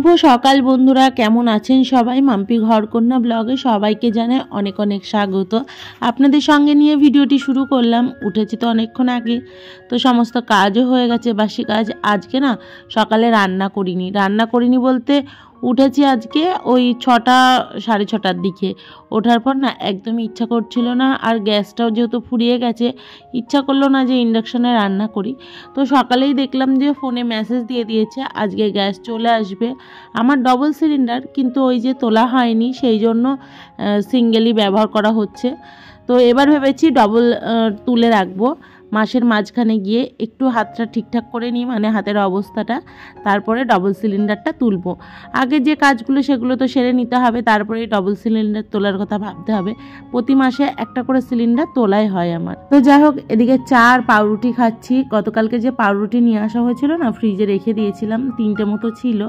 শুভ সকাল বন্ধুরা, কেমন আছেন সবাই? মাম্পি ঘরকন্যা ব্লগে সবাইকে জানাই অনেক অনেক স্বাগত। আপনাদের সঙ্গে নিয়ে ভিডিওটি শুরু করলাম। উঠেছি তো অনেকক্ষণ আগে, তো সমস্ত কাজও হয়ে গেছে, বাসি কাজ। আজকে না সকালে রান্না করিনি বলতে উঠেছি আজকে ওই 6টা সাড়ে 6টার দিকে। ওঠার পর না একদমই ইচ্ছা করছিল না, আর গ্যাসটাও যেহেতু ফুরিয়ে গেছে, ইচ্ছা করলো না যে ইন্ডাকশানে রান্না করি। তো সকালেই দেখলাম যে ফোনে মেসেজ দিয়ে দিয়েছে আজকে গ্যাস চলে আসবে। আমার ডবল সিলিন্ডার, কিন্তু ওই যে তোলা হয়নি, সেই জন্য সিঙ্গেলই ব্যবহার করা হচ্ছে। তো এবার ভেবেছি ডবল তুলে রাখবো। মাসের মাঝখানে গিয়ে একটু হাতটা ঠিকঠাক করে নিই, মানে হাতের অবস্থাটা, তারপরে ডবল সিলিন্ডারটা তুলবো। আগে যে কাজগুলো সেগুলো তো সেরে নিতে হবে, তারপরে ডবল সিলিন্ডার তোলার কথা ভাবতে হবে। প্রতি মাসে একটা করে সিলিন্ডার তোলাই হয় আমার। তো যাই হোক, এদিকে চা আর পাউরুটি খাচ্ছি। গতকালকে যে পাউরুটি নিয়ে আসা হয়েছিল না, ফ্রিজে রেখে দিয়েছিলাম, 3টে মতো ছিল,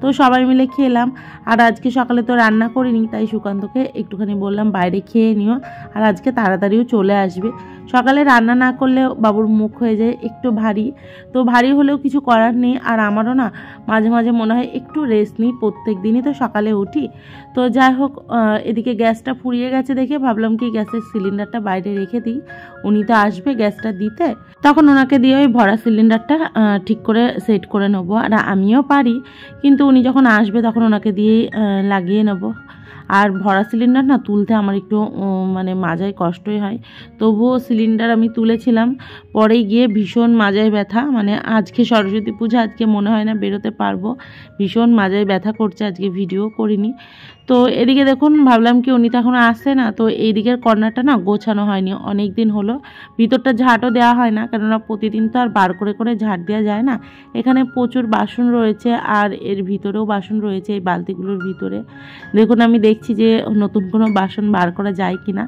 তো সবাই মিলে খেলাম। আর আজকে সকালে তো রান্না করিনি, তাই সুকান্তকে একটুখানি বললাম বাইরে খেয়ে নিও, আর আজকে তাড়াতাড়িও চলে আসবে। সকালে রান্না না করলে বাবুর মুখ হয়ে যায় একটু ভারী, তো ভারী হলেও কিছু করার নেই। আর আমারও না মাঝে মাঝে মনে হয় একটু রেস্ট নিই, প্রত্যেক দিনই তো সকালে উঠি। তো যাই হোক, এদিকে গ্যাসটা ফুরিয়ে গেছে দেখে ভাবলাম কি গ্যাসের সিলিন্ডারটা বাইরে রেখে দিই, উনি তো আসবে গ্যাসটা দিতে, তখন ওনাকে দিয়ে ওই ভরা সিলিন্ডারটা ঠিক করে সেট করে নেবো। আর আমিও পারি, কিন্তু উনি যখন আসবে তখন ওনাকে দিয়েই লাগিয়ে নেবো। আর ভরা সিলিন্ডার না তুলতে আমার একটু মানে মাজায় কষ্টই হয়, তবুও সিলিন্ডার আমি তুলেছিলাম। পরে গিয়ে ভীষণ মাজায় ব্যথা, মানে আজকে সরস্বতী পূজা, আজকে মনে হয় না বেরোতে পারবো, ভীষণ মাজায় ব্যথা করছে, আজকে ভিডিও করিনি। তো এদিকে দেখুন, ভাবলাম কি উনি তো এখন আসছে না, তো এই দিকের কর্নারটা না গোছানো হয়নি অনেক দিন হলো। ভিতরটা ঝাঁটও দেওয়া হয় না, কেননা প্রতিদিন তো আর বার করে করে ঝাঁট দেওয়া যায় না। এখানে প্রচুর বাসন রয়েছে, আর এর ভিতরেও বাসন রয়েছে, এই বালতিগুলোর ভিতরে। দেখুন, আমি দেখছি যে নতুন কোনো বাসন বার করা যায় কি না,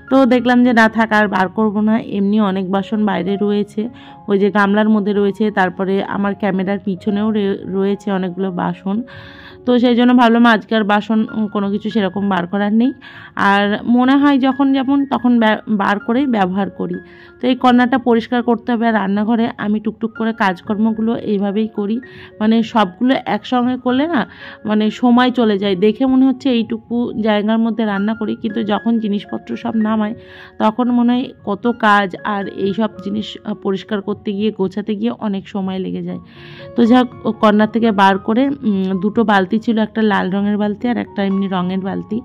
তো দেখলাম যে না থাক, আর বার করবো না। এমনি অনেক বাসন বাইরে রয়েছে, ওই যে গামলার মধ্যে রয়েছে, তারপরে আমার ক্যামেরার পিছনেও রয়েছে অনেকগুলো বাসন। তো সেই জন্য ভাবলাম আজকের বাসন কোনো কিছু সেরকম বার করার নেই, আর মনে হয় যখন যেমন তখন বার করেই ব্যবহার করি। তো এই কর্নারটা পরিষ্কার করতে হবে। আর রান্নাঘরে আমি টুকটুক করে কাজকর্মগুলো এইভাবেই করি, মানে সবগুলো একসঙ্গে করলে না মানে সময় চলে যায়, দেখে মনে হচ্ছে এইটুকু জায়গার মধ্যে রান্না করি, কিন্তু যখন জিনিসপত্র সব নামাই তখন মনে হয় কত কাজ, আর এই সব জিনিস পরিষ্কার করতে গিয়ে গোছাতে গিয়ে অনেক সময় লেগে যায়। তো যাক, কর্নার থেকে বার করে 2টো বালতি ছিল, একটা লাল রঙের বালতি আর একটা এমনি রঙের বালতি,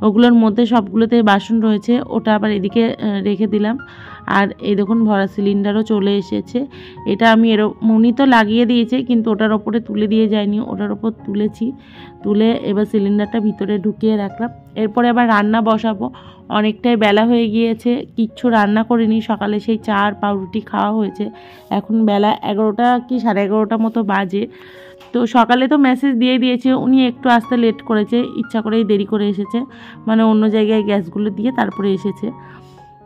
ওগুলোর মধ্যে সবগুলোতে বাসন রয়েছে, ওটা আবার এদিকে রেখে দিলাম। আর এই দেখুন ভরা সিলিন্ডারও চলে এসেছে। এটা আমি উনি তো লাগিয়ে দিয়েছে, কিন্তু ওটার ওপরে তুলে দিয়ে যায়নি, ওটার ওপর তুলেছি। তুলে এবার সিলিন্ডারটা ভিতরে ঢুকিয়ে রাখলাম। এরপরে আবার রান্না বসাবো। অনেকটাই বেলা হয়ে গিয়েছে, কিচ্ছু রান্না করিনি, সকালে সেই চা আর পাউরুটি খাওয়া হয়েছে। এখন বেলা 11টা কি 11:30 মতো বাজে। তো সকালে তো মেসেজ দিয়ে দিয়েছে, উনি একটু আসতে লেট করেছে, ইচ্ছা করেই দেরি করে এসেছে, মানে অন্য জায়গায় গ্যাসগুলো দিয়ে তারপরে এসেছে।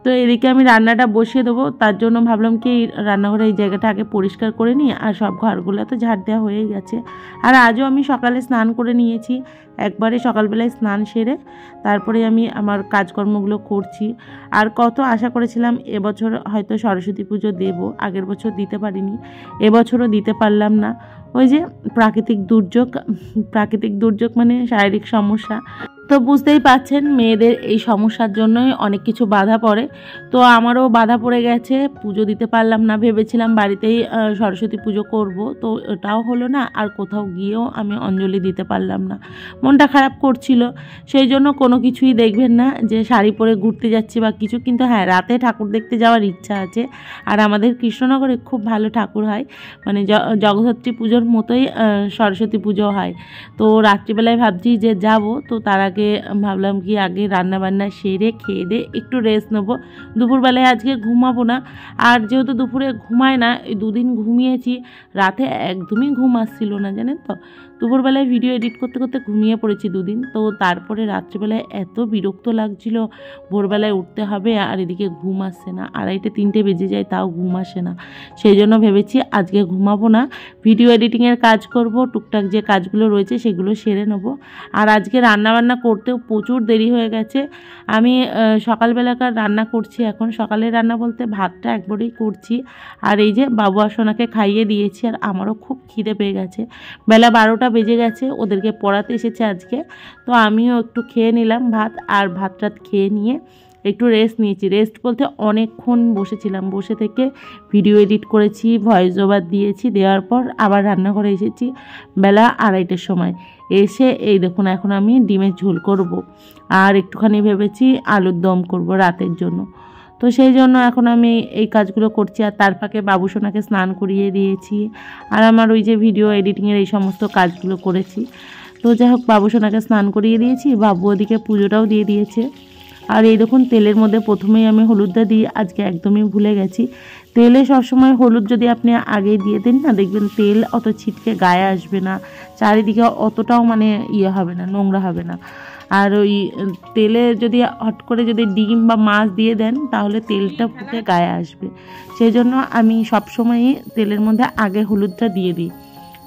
তো এদিকে আমি রান্নাটা বসিয়ে দেবো, তার জন্য ভাবলাম কি রান্নাঘরে এই জায়গাটা আগে পরিষ্কার করে নিই, আর সব ঘরগুলো তো ঝাড় দেওয়া হয়ে গেছে। আর আজও আমি সকালে স্নান করে নিয়েছি, একবারে সকালবেলায় স্নান সেরে তারপরে আমি আমার কাজকর্মগুলো করছি। আর কত আশা করেছিলাম এবছর হয়তো সরস্বতী পুজো দেব, আগের বছর দিতে পারিনি, এবছরও দিতে পারলাম না। ওই যে প্রাকৃতিক দুর্যোগ মানে শারীরিক সমস্যা, তো বুঝতেই পাচ্ছেন মেয়েদের এই সমস্যার জন্যই অনেক কিছু বাধা পড়ে। তো আমারও বাধা পড়ে গেছে, পুজো দিতে পারলাম না। ভেবেছিলাম বাড়িতেই সরস্বতী পুজো করব, তো ওটাও হলো না, আর কোথাও গিয়েও আমি অঞ্জলি দিতে পারলাম না, মনটা খারাপ করছিল। সেই জন্য কোনো কিছুই দেখবেন না যে শাড়ি পরে ঘুরতে যাচ্ছি বা কিছু, কিন্তু হ্যাঁ রাতে ঠাকুর দেখতে যাওয়ার ইচ্ছা আছে। আর আমাদের কৃষ্ণনগরে খুব ভালো ঠাকুর হয়, মানে জগদ্ধাত্রী পুজোর মতোই সরস্বতী পুজো হয়। তো রাত্রিবেলায় ভাবছি যে যাব, তো তার আগে ভাবলাম কি আগে রান্নাবান্না সেরে খেয়ে দিয়ে একটু রেস্ট নেবো। দুপুরবেলায় আজকে ঘুমাবো না, আর যেহেতু দুপুরে ঘুমায় না, এই 2 দিন ঘুমিয়েছি, রাতে একদমই ঘুম আসছিল না জানেন তো। দুপুরবেলায় ভিডিও এডিট করতে করতে ঘুমিয়ে পড়েছি 2 দিন, তো তারপরে রাত্রিবেলায় এত বিরক্ত লাগছিল, ভোরবেলায় উঠতে হবে, আর এদিকে ঘুম আসছে না, 2:30-3টে বেজে যায় তাও ঘুম আসে না। সেই জন্য ভেবেছি আজকে ঘুমাবো না, ভিডিও এডিটিংয়ের কাজ করব, টুকটাক যে কাজগুলো রয়েছে সেগুলো সেরে নেবো। আর আজকে রান্নাবান্না করতেও প্রচুর দেরি হয়ে গেছে। আমি সকালবেলাকার রান্না করছি, এখন সকালের রান্না বলতে ভাতটা একবারেই করছি, আর এই যে বাবু আসনাকে খাইয়ে দিয়েছি, আর আমারও খুব খিদে পেয়ে গেছে। বেলা 12টা বেজে গেছে, ওদেরকে পড়াতে এসেছে আজকে। তো আমিও একটু খেয়ে নিলাম ভাত, আর ভাত টাত খেয়ে নিয়ে একটু রেস্ট নিয়েছি। রেস্ট বলতে অনেকক্ষণ বসেছিলাম, বসে থেকে ভিডিও এডিট করেছি, ভয়েস ওভার দিয়েছি, দেওয়ার পর আবার রান্নাঘরে এসেছি বেলা 2:30টার সময়। এসে এই দেখুন এখন আমি ডিমের ঝোল করব, আর একটুখানি ভেবেছি আলুর দম করব রাতের জন্য। তো সেই জন্য এখন আমি এই কাজগুলো করছি, আর তার ফাঁকে বাবুসোনাকে স্নান করিয়ে দিয়েছি, আর আমার ওই যে ভিডিও এডিটিংয়ের এই সমস্ত কাজগুলো করেছি। তো যাই হোক, বাবুসোনাকে স্নান করিয়ে দিয়েছি, বাবু ওদিকে পুজোটাও দিয়ে দিয়েছে। আর এই দেখুন তেলের মধ্যে প্রথমেই আমি হলুদটা দিই, আজকে একদমই ভুলে গেছি। তেলে সবসময় হলুদ যদি আপনি আগে দিয়ে দেন না, দেখবেন তেল অত ছিটকে গায়ে আসবে না, চারিদিকে অতটাও মানে হবে না, নোংরা হবে না। আর ওই তেলে যদি হট করে যদি ডিম বা মাছ দিয়ে দেন, তাহলে তেলটা ফুটে গায়ে আসবে। সেই জন্য আমি সবসময়ই তেলের মধ্যে আগে হলুদটা দিয়ে দিই।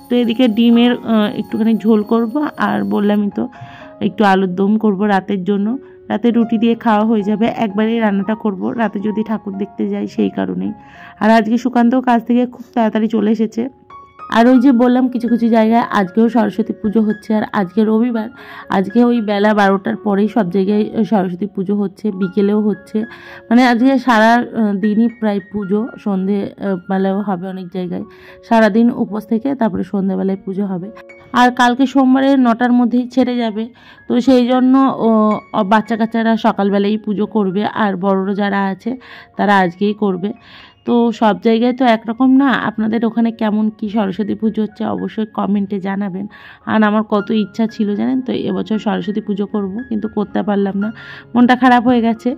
তো এদিকে ডিমের একটুখানি ঝোল করব, আর বললামই তো একটু আলুর দম করব রাতের জন্য। রাতে রুটি দিয়ে খাওয়া হয়ে যাবে, একবারেই রান্নাটা করব রাতে যদি ঠাকুর দেখতে যাই সেই কারণেই। আর আজকে সুকান্তও কাজ থেকে খুব তাড়াতাড়ি চলে এসেছে। আর ওই যে বললাম কিছু কিছু জায়গায় আজকেও সরস্বতী পুজো হচ্ছে, আর আজকে রবিবার, আজকে ওই বেলা 12টার পরেই সব জায়গায় সরস্বতী পুজো হচ্ছে, বিকেলেও হচ্ছে, মানে আজকে সারা দিনই প্রায় পুজো, সন্ধে বেলাও হবে অনেক জায়গায়, সারাদিন উপোস থেকে তারপরে সন্ধেবেলায় পুজো হবে। আর কালকে সোমবারে 9টার মধ্যেই ছেড়ে যাবে, তো সেই জন্য বাচ্চা কাচ্চারা সকালবেলাই পুজো করবে, আর বড়রা যারা আছে তারা আজকেই করবে। তো সব জায়গায় তো একরকম না, আপনাদের ওখানে কেমন কি সরস্বতী পুজো হচ্ছে অবশ্যই কমেন্টে জানাবেন। আর আমার কত ইচ্ছা ছিল জানেন তো, এবছর সরস্বতী পুজো করব, কিন্তু করতে পারলাম না, মনটা খারাপ হয়ে গেছে,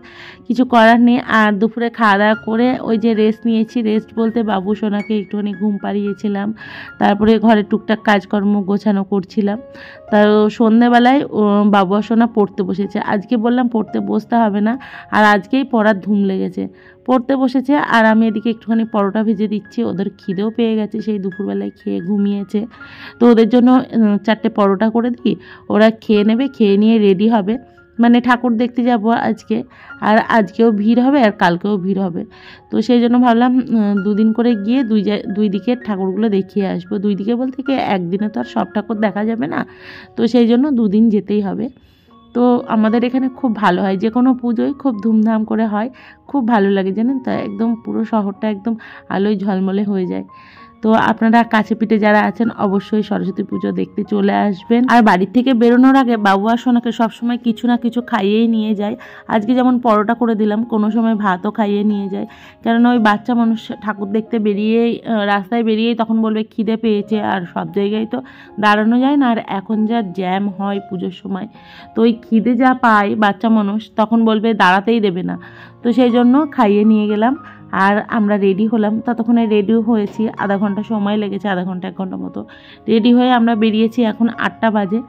কিছু করার নেই। আর দুপুরে খাওয়া দাওয়া করে ওই যে রেস্ট নিয়েছি, রেস্ট বলতে বাবু সোনাকে একটুখানি ঘুম পাড়িয়েছিলাম, তারপরে ঘরে টুকটাক কাজকর্ম গোছানো করছিলাম। তা সন্ধ্যেবেলায় বাবু আর সোনা পড়তে বসেছে, আজকে বললাম পড়তে বসতে হবে না, আর আজকেই পড়ার ধুম লেগেছে, পড়তে বসেছে। আর আমি এদিকে একটুখানি পরোটা ভেজে দিচ্ছি, ওদের খিদেও পেয়ে গেছে, সেই দুপুরবেলায় খেয়ে ঘুমিয়েছে। তো ওদের জন্য 4টে পরোটা করে দিই, ওরা খেয়ে নেবে, খেয়ে নিয়ে রেডি হবে, মানে ঠাকুর দেখতে যাব আজকে। আর আজকেও ভিড় হবে আর কালকেও ভিড় হবে, তো সেই জন্য ভাবলাম 2 দিন করে গিয়ে দুই দিকের ঠাকুরগুলো দেখিয়ে আসবো। 2 দিকে বলতে কি, একদিনে তো আর সব ঠাকুর দেখা যাবে না, তো সেই জন্য 2 দিন যেতেই হবে। তো আমাদের এখানে খুব ভালো হয়, যে কোনো পুজোই খুব ধুমধাম করে হয়, খুব ভালো লাগে জানেন তো, একদম পুরো শহরটা একদম আলোয় ঝলমলে হয়ে যায়। তো আপনারা কাছে পিঠে যারা আছেন অবশ্যই সরস্বতী পুজো দেখতে চলে আসবেন। আর বাড়ির থেকে বেরোনোর আগে বাবু আর সোনাকে সবসময় কিছু না কিছু খাইয়েই নিয়ে যায়। আজকে যেমন পরোটা করে দিলাম, কোনো সময় ভাতও খাইয়ে নিয়ে যায়, কেননা ওই বাচ্চা মানুষ ঠাকুর দেখতে বেরিয়েই রাস্তায় বেরিয়েই তখন বলবে খিদে পেয়েছে, আর সব জায়গায় তো দাঁড়ানো যায় না, আর এখন যা জ্যাম হয় পুজোর সময়, তো ওই খিদে যা পায় বাচ্চা মানুষ তখন বলবে দাঁড়াতেই দেবে না, তো সেই জন্য খাইয়ে নিয়ে গেলাম। আর আমরা রেডি হলাম, ততক্ষণে রেডিও হয়েছি, আধা ঘন্টা সময় লেগেছে, আধা ঘন্টা 1 ঘন্টা মতো রেডি হয়ে আমরা বেরিয়েছি, এখন 8টা বাজে।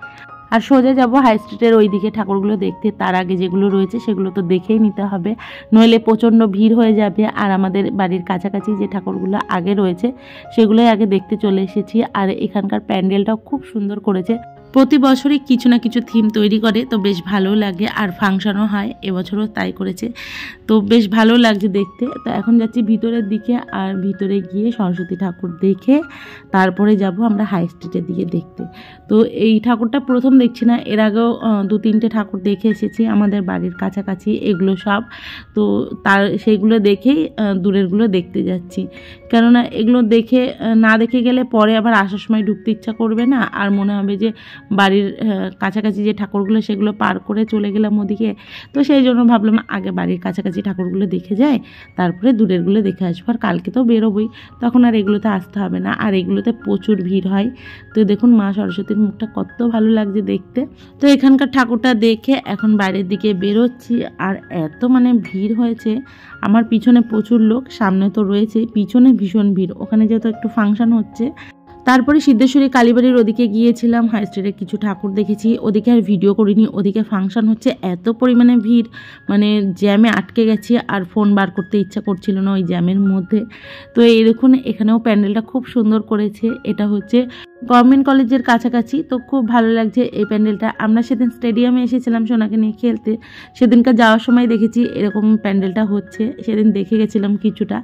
আর সোজা যাব হাই স্ট্রিটের ওই দিকে ঠাকুরগুলো দেখতে, তার আগে যেগুলো রয়েছে সেগুলো তো দেখেই নিতে হবে, নইলে প্রচণ্ড ভিড় হয়ে যাবে। আর আমাদের বাড়ির কাছাকাছি যে ঠাকুরগুলো আগে রয়েছে সেগুলোই আগে দেখতে চলে এসেছি। আর এখানকার প্যান্ডেলটাও খুব সুন্দর করেছে, প্রতি বছরই কিছু না কিছু থিম তৈরি করে, তো বেশ ভালো লাগে, আর ফাংশনও হয়, এবছরও তাই করেছে, তো বেশ ভালো লাগছে দেখতে। তো এখন যাচ্ছি ভিতরের দিকে, আর ভিতরে গিয়ে সরস্বতী ঠাকুর দেখে তারপরে যাব আমরা হাই স্ট্রিটের দিকে দেখতে। তো এই ঠাকুরটা প্রথম দেখছি না, এর আগেও 2-3টে ঠাকুর দেখে এসেছি আমাদের বাড়ির কাছাকাছি, এগুলো সব, তো তার সেইগুলো দেখেই দূরেরগুলো দেখতে যাচ্ছি, কেননা এগুলো দেখে না দেখে গেলে পরে আবার আসার সময় ঢুকতে ইচ্ছা করবে না, আর মনে হবে যে বাড়ির কাছাকাছি যে ঠাকুরগুলো সেগুলো পার করে চলে গেলাম ওদিকে। তো সেই জন্য ভাবলাম আগে বাড়ির কাছাকাছি ঠাকুরগুলো দেখে যায়, তারপরে দূরেরগুলো দেখে আসবো। আর কালকে তো বেরোবই, তখন আর এগুলোতে আসতে হবে না, আর এগুলোতে প্রচুর ভিড় হয়। তো দেখুন মা সরস্বতীর মুখটা কত ভালো লাগছে দেখতে। তো এখানকার ঠাকুরটা দেখে এখন বাইরের দিকে বেরোচ্ছি, আর এত মানে ভিড় হয়েছে, আমার পিছনে প্রচুর লোক, সামনে তো রয়েছে, পিছনে ভীষণ ভিড়, ওখানে যেহেতু একটু ফাংশন হচ্ছে। তারপরে সিদ্ধেশ্বরী কালীবাড়ির ওদিকে গিয়েছিলাম, হাই স্ট্রিটে কিছু ঠাকুর দেখেছি, ওদিকে আর ভিডিও করিনি, ওদিকে ফাংশন হচ্ছে, এত পরিমাণে ভিড়, মানে জ্যামে আটকে গেছি, আর ফোন বার করতে ইচ্ছা করছিল না ওই জ্যামের মধ্যে। তো এই দেখুন এখানেও প্যান্ডেলটা খুব সুন্দর করেছে, এটা হচ্ছে গভর্নমেন্ট কলেজের কাছাকাছি। তো খুব ভালো লাগছে এই প্যান্ডেলটা। আমরা সেদিন স্টেডিয়ামে এসেছিলাম সোনাকে নিয়ে খেলতে, সেদিনকার যাওয়ার সময় দেখেছি এরকম প্যান্ডেলটা হচ্ছে, সেদিন দেখে গেছিলাম কিছুটা।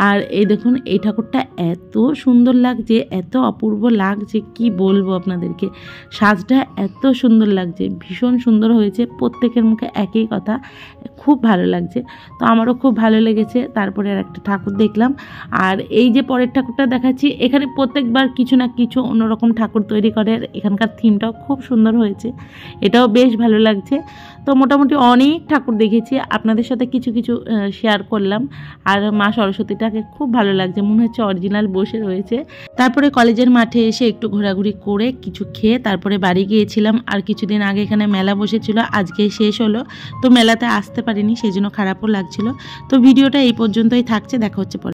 আর এই দেখুন এই ঠাকুরটা এত সুন্দর লাগছে, এত অপূর্ব লাগছে, কি বলবো আপনাদেরকে। সাজটা এত সুন্দর লাগছে, ভীষণ সুন্দর হয়েছে। প্রত্যেকের মুখে একই কথা, খুব ভালো লাগছে। তো আমারও খুব ভালো লেগেছে। তারপরে আর একটা ঠাকুর দেখলাম। আর এই যে পরের ঠাকুরটা দেখাচ্ছি, এখানে প্রত্যেকবার কিছু না কিছু অন্যরকম ঠাকুর তৈরি করে। এখানকার থিমটাও খুব সুন্দর হয়েছে, এটাও বেশ ভালো লাগছে। তো মোটামুটি অনেক ঠাকুর দেখেছি, আপনাদের সাথে কিছু কিছু শেয়ার করলাম। আর মা সরস্বতীটাকে খুব ভালো লাগছে, মনে হচ্ছে অরিজিনাল বসে রয়েছে। তারপরে কলেজের মাঠে এসে একটু ঘোরাঘুরি করে কিছু খেয়ে তারপরে বাড়ি গিয়েছিলাম। আর কিছুদিন আগে এখানে মেলা বসেছিল, আজকে শেষ হলো। তো মেলাতে আসতে পারিনি, সেই জন্য খারাপও লাগছিল। তো ভিডিওটা এই পর্যন্তই থাকছে, দেখা হচ্ছে পরে।